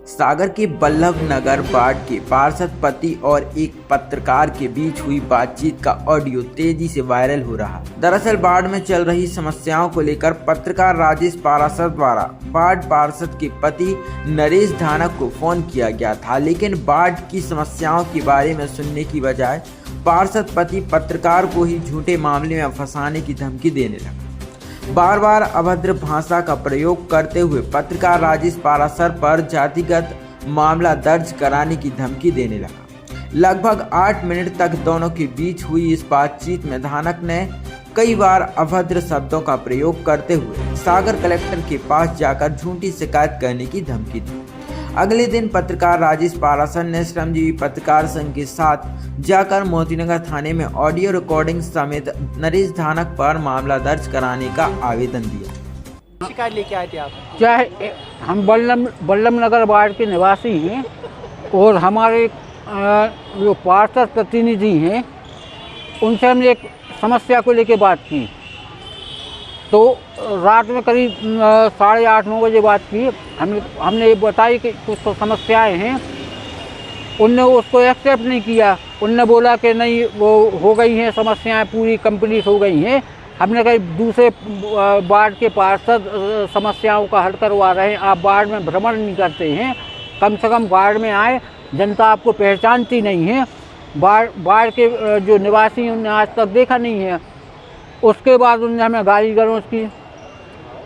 सागर के बल्लभ नगर वार्ड के पार्षद पति और एक पत्रकार के बीच हुई बातचीत का ऑडियो तेजी से वायरल हो रहा। दरअसल वार्ड में चल रही समस्याओं को लेकर पत्रकार राजेश पारासर द्वारा वार्ड पार्षद के पति नरेश धानक को फोन किया गया था, लेकिन वार्ड की समस्याओं के बारे में सुनने की बजाय पार्षद पति पत्रकार को ही झूठे मामले में फंसाने की धमकी देने लगा। बार बार अभद्र भाषा का प्रयोग करते हुए पत्रकार राजेश पारासर पर जातिगत मामला दर्ज कराने की धमकी देने लगा। लगभग 8 मिनट तक दोनों के बीच हुई इस बातचीत में धानक ने कई बार अभद्र शब्दों का प्रयोग करते हुए सागर कलेक्टर के पास जाकर झूठी शिकायत करने की धमकी दी। अगले दिन पत्रकार राजेश पारासर ने श्रमजीवी पत्रकार संघ के साथ जाकर मोतीनगर थाने में ऑडियो रिकॉर्डिंग समेत नरेश धानक पर मामला दर्ज कराने का आवेदन दिया। शिकायत लेके आए थे आप? चाहे हम बल्लभ नगर वार्ड के निवासी हैं और हमारे जो पार्षद प्रतिनिधि हैं उनसे हमने एक समस्या को लेकर बात की, तो रात में करीब 8:30-9 बजे बात की। हमने बताई कि कुछ तो समस्याएं हैं, उनने उसको एक्सेप्ट नहीं किया। उनने बोला कि नहीं वो हो गई हैं समस्याएं, पूरी कंप्लीट हो गई हैं। हमने कहा दूसरे वार्ड के पार्षद समस्याओं का हल करवा रहे हैं, आप वार्ड में भ्रमण नहीं करते हैं, कम से कम वार्ड में आए, जनता आपको पहचानती नहीं है, वार्ड के जो निवासी हैं उन्हें आज तक देखा नहीं है। उसके बाद उनने हमें गाली गलौज की,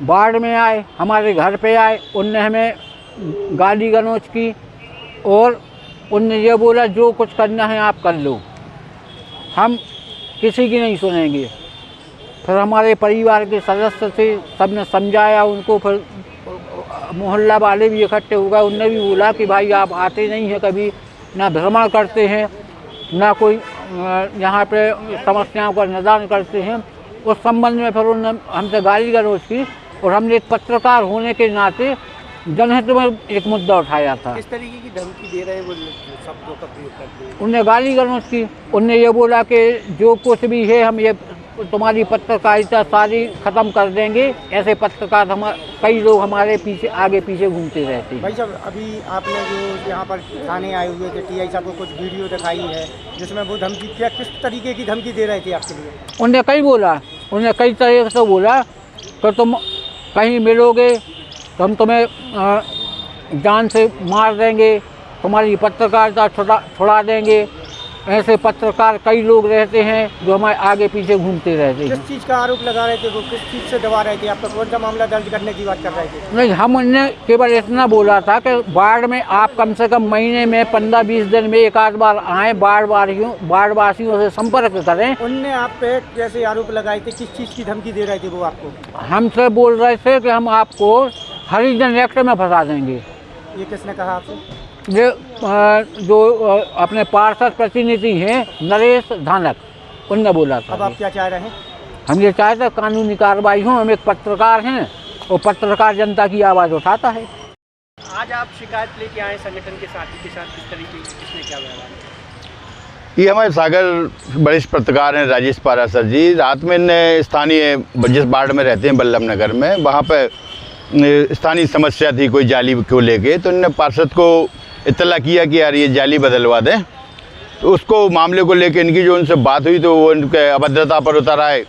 वार्ड में आए, हमारे घर पे आए, उनने हमें गाली गलौज की और उनने ये बोला जो कुछ करना है आप कर लो, हम किसी की नहीं सुनेंगे। फिर हमारे परिवार के सदस्य थे, सबने समझाया उनको, फिर मोहल्ला वाले भी इकट्ठे हो गए, उनने भी बोला कि भाई आप आते नहीं हैं कभी, ना भ्रमण करते हैं, ना कोई यहाँ पे समस्याओं का निदान करते हैं। उस संबंध में फिर उन्होंने हमसे गाली गलौज की और हमने एक पत्रकार होने के नाते जनहित में एक मुद्दा उठाया था। किस तरीके की धमकी दे रहे हैं वो शब्दों का प्रयोग करते हैं? उनने गाली गलौज की, उनने ये बोला कि जो कुछ भी है हम ये तुम्हारी पत्रकारिता सारी ख़त्म कर देंगे। ऐसे पत्रकार कई लोग हमारे पीछे आगे पीछे घूमते रहते हैं। भाई साहब, अभी आपने जो यहाँ पर थाने आए हुए थे, टीआई साहब को कुछ वीडियो दिखाई है जिसमें वो धमकी, क्या किस तरीके की धमकी दे रहे थे आपके लिए? उनने कई तरह से बोला कि तुम कहीं मिलोगे तो हम तुम्हें जान से मार देंगे, तुम्हारी पत्रकारिता छुड़ा देंगे। ऐसे पत्रकार कई लोग रहते हैं जो हमारे आगे पीछे घूमते रहते हैं। किस चीज़ का आरोप लगा रहे थे वो, किस चीज़ से दबा रहे थे आपका, कौन सा मामला दर्ज करने की बात कर रहे थे? नहीं, हम उनने केवल इतना बोला था कि वार्ड में आप कम से कम महीने में 15-20 दिन में एक आध बार आएँ, वार्ड वासियों से संपर्क करें। उनने आप पे कैसे आरोप लगाए थे, किस चीज़ की धमकी दे रहे थे वो आपको? हमसे बोल रहे थे कि हम आपको हरिजन एक्ट में फंसा देंगे। ये किसने कहा आपसे? ये जो अपने पार्षद प्रतिनिधि हैं नरेश धानक, उनने बोला था। अब आप क्या चाह रहे हैं? हम ये चाहते हैं कानूनी कार्रवाई हो, हम एक पत्रकार हैं और पत्रकार जनता की आवाज़ उठाता है। आज आप शिकायत लेके आए संगठन के साथी के साथ, किस तरीके की, किसने क्या व्यवहार? ये हमारे सागर वरिष्ठ पत्रकार हैं राजेश पारासर जी। रात में इन्हें स्थानीय जिस वार्ड में रहते हैं बल्लभ नगर में, वहाँ पर स्थानीय समस्या थी कोई जाली को लेके, तो इन्होंने पार्षद को इत्तला किया कि यार ये जाली बदलवा दें। तो उसको मामले को लेके इनकी जो उनसे बात हुई तो वो उनके अभद्रता पर उतर आए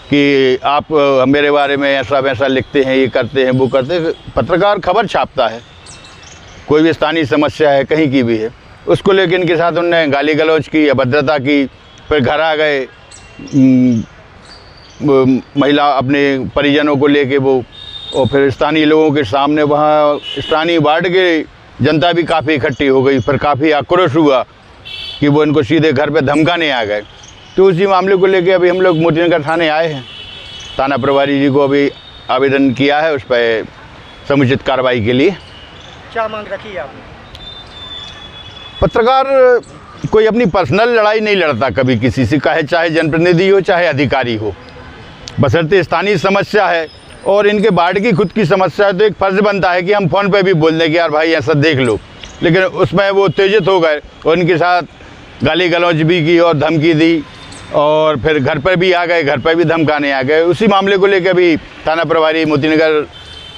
कि आप मेरे बारे में ऐसा वैसा लिखते हैं, ये करते हैं, वो करते हैं। पत्रकार खबर छापता है, कोई भी स्थानीय समस्या है कहीं की भी है, उसको लेके इनके साथ उनने गाली गलौज की, अभद्रता की। फिर घर आ गए, महिला अपने परिजनों को लेके वो, और फिर स्थानीय लोगों के सामने वहाँ स्थानीय वार्ड के जनता भी काफ़ी इकट्ठी हो गई। फिर काफ़ी आक्रोश हुआ कि वो इनको सीधे घर पे धमकाने आ गए। तो उसी मामले को लेके अभी हम लोग मोतीनगर थाने आए हैं। थाना प्रभारी जी को अभी आवेदन किया है उस पर समुचित कार्रवाई के लिए। क्या मांग रखी है आपने? पत्रकार कोई अपनी पर्सनल लड़ाई नहीं लड़ता कभी किसी से, चाहे जनप्रतिनिधि हो चाहे अधिकारी हो, बशर्ते स्थानीय समस्या है और इनके वार्ड की खुद की समस्या है तो एक फ़र्ज़ बनता है कि हम फ़ोन पे भी बोल दें कि यार भाई ऐसा देख लो। लेकिन उसमें वो उत्तेजित हो गए और इनके साथ गाली गलौज भी की और धमकी दी, और फिर घर पर भी आ गए, घर पर भी धमकाने आ गए। उसी मामले को लेकर अभी थाना प्रभारी मोतीनगर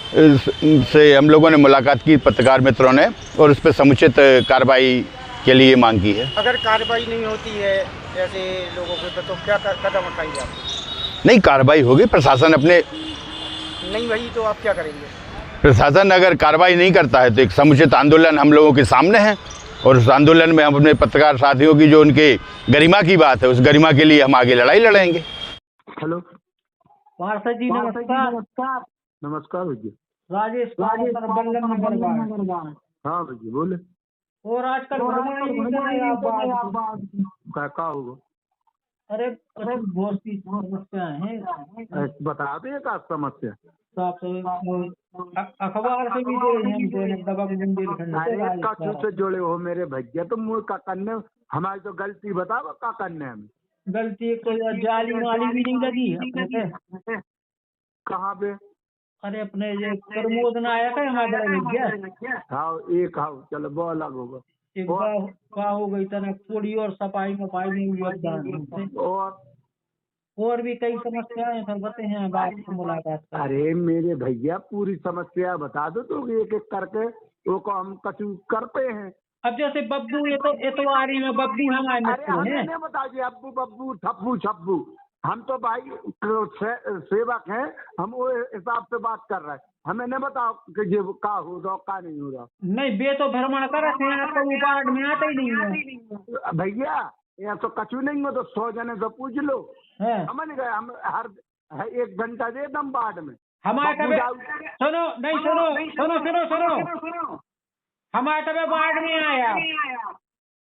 से हम लोगों ने मुलाकात की, पत्रकार मित्रों ने, और उस पर समुचित कार्रवाई के लिए मांग की है। अगर कार्रवाई नहीं होती है ऐसे लोगों के तो क्या कदम उठाएंगे आप? नहीं, कार्रवाई होगी। प्रशासन अपने नहीं वही तो आप क्या करेंगे? प्रशासन अगर कार्रवाई नहीं करता है तो एक समुचित आंदोलन हम लोगों के सामने है, और उस आंदोलन में हम अपने पत्रकार साथियों की जो उनके गरिमा की बात है, उस गरिमा के लिए हम आगे लड़ाई लड़ेंगे। हेलो पार्षद जी नमस्कार। नमस्कार भैया। राजेश बल्लम नगर। हाँ भैया बोले। और आजकल क्या होगा? अरे बहुत सी समस्याएं हैं, बता दे का समस्या। अखबार से भी दे रहे हैं दैनिक दबंग बुंदेलखंड कछु से जुड़े हो मेरे भैया, तो मुझे का करने हमारी तो गलती बताओ का करने हमें। गलती कोई जाली नाली भी नहीं लगी अपने से। कहाँ पे? अरे अपने ये प्रमोद नायक है हमारे भैया। हाँ एक हाँ चलो वो अलग होगा। एक बार हो गई तना थोड़ी और सफाई नहीं हुई योगदान, और भी कई समस्याएं सर बते हैं बात की मुलाकात कर। अरे मेरे भैया पूरी समस्या बता दो तो एक एक करके वो को हम कछु करते हैं। अब जैसे बब्बू ये तो इतवारी में बब्बू हमारे मित्र हैं। नहीं बता दिए अब्बू बब्बू ठप्पू छप्पू, हम तो भाई सेवक हैं, हम वो हिसाब से बात कर रहे हैं। हमें नहीं बताओ कि ये का हो रहा का नहीं हो रहा। नहीं बे तो भ्रमण कर वार्ड में आते ही नहीं है भैया। यहाँ तो कछु नहीं हो तो 100 जने से पूछ लो। समझ गए? हम हर 1 घंटा दे दम वार्ड में हमारे सुनो हमारे तबे वार्ड में आया।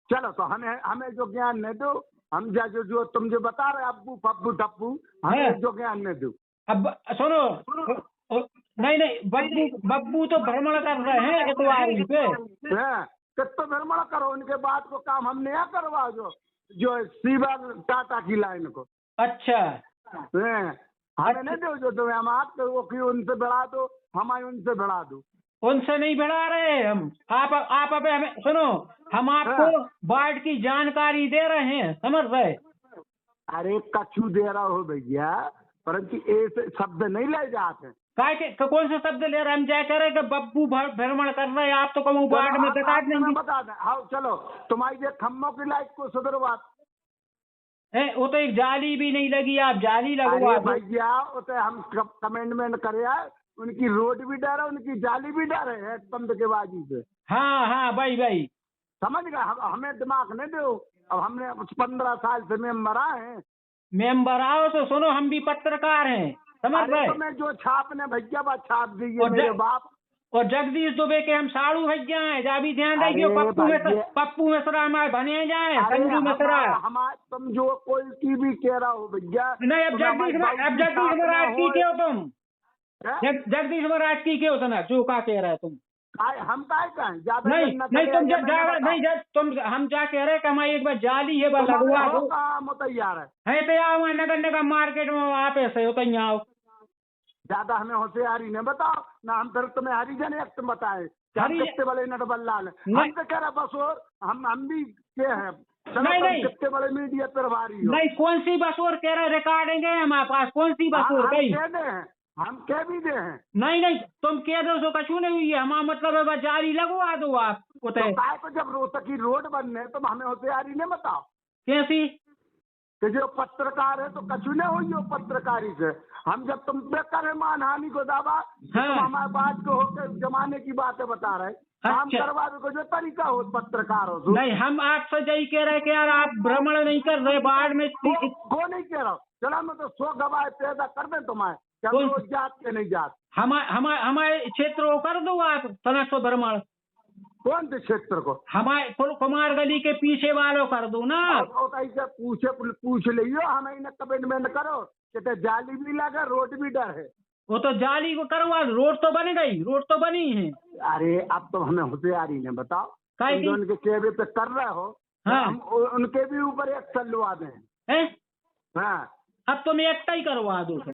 चलो तो हमें जो ज्ञान नहीं दो, हम जो तुम जो बता रहे अब्बू पप्पू टप्पू, हमें जो ज्ञान नहीं दो। अब सुनो नहीं बब्बू तो भ्रमण कर रहे हैं इतवारी पे। कितना भ्रमण करो, उनके बाद को काम हम नया करवा जो सीवा टाटा की लाइन को। अच्छा हमें नहीं दो जो तुम्हें हम आपको उनसे बढ़ा दो, हमारे उनसे बढ़ा दो। उनसे नहीं बढ़ा रहे हम। आप अबे हमें सुनो, हम आपको वार्ड की जानकारी दे रहे हैं, समझ रहे? अरे कछु दे रहा हो भैया, परंतु ऐसे शब्द नहीं ले जाते। कौन से शब्द ले रहे? हम क्या कह रहे कि बब्बू भ्रमण कर रहे हैं, आप तो कहूँ वार्ड में बता देंगे। बता दें। हाँ चलो तुम्हारी जो खम्भों की लाइट को सुधरवा है, वो तो एक जाली भी नहीं लगी, आप जाली लगवा दो भैया। वो तो हम कमेंटमेंट करे है, उनकी रोड भी डर है, उनकी जाली भी डर है बंद के बाजी से। हाँ भाई समझ गए? हमें दिमाग नहीं दो। अब हमने 15 साल से मेंबर हैं। मेंबर आओ तो सुनो, हम भी पत्रकार हैं, समझ रहे? तो मैं जो छापने भैया बात छाप दीजिए मेरे बाप। और जगदीश दुबे के हम साड़ू भैया हैं, जा भी ध्यान रखिए। पप्पू मिश्रा हमारे बने जाए, संजू मिश्रा। हमारे तुम जो कोई की भी कह रहा हो भैया। नहीं अब जगदीश महाराज की क्यों तुम? जगदीश महाराज की क्यों तना जो का कह रहे तुम? हम काय कहें ज्यादा नहीं तुम हम जा कह रहे कि हमारी एक बार जाली है लगवा दो। तैयार है तो आओ नगर निगम मार्केट में आप ऐसे हो तो आओ। ज्यादा हमें होशियारी नहीं बताओ ना, हम फिर तुम्हें हरिजन एक तुम बताए कितने बड़े नटबल्लाल हम तो कह रहे बस। और हम भी क्या है नहीं कितने बड़े मीडिया प्रभारी हो। नहीं कौन सी बस और कह रहे रिकॉर्डिंग है हमारे पास, कौन सी बस और गई? हम कह भी दे हैं। नहीं तुम कह दो सो कछु नहीं हुई है, हमारा मतलब है जारी लगवा दो आप। तो जब रोहतकी रोड बनने तो हमें होशियारी नहीं बताओ कैसी? कि जो पत्रकार है तो कछु नहीं हुई हो पत्रकारी से। हम जब तुम पे करे मानहानि को दावा, तुम हमारे बात को होकर जमाने की बातें बता रहे। काम करवा दो जो तरीका हो पत्रकार हो। नहीं हम आपसे यही कह रहे कि यार आप भ्रमण नहीं कर रहे वार्ड में। वो नहीं कह रहा हूँ, चलो मैं तो 100 गवाह पैदा कर दे तुम्हारे, जात के नहीं जात। हमारे क्षेत्र को कर दो आप तनक भ्रमण। कौन से क्षेत्र को? हमारे कुमार गली के पीछे वालों कर दो ना। पूछ लियो, हमें इन्हें कमेंटमेंट करो कि जाली भी लगा, रोड भी डर है। वो तो जाली को करवा, रोड तो बन गई, रोड तो बनी है। अरे अब तो हमें होशियारी ने बताओ, जो उनके कहवे पे कर रहे हो। हम उनके भी ऊपर एक चलवा दें। अब तुम एक ही करवा दो।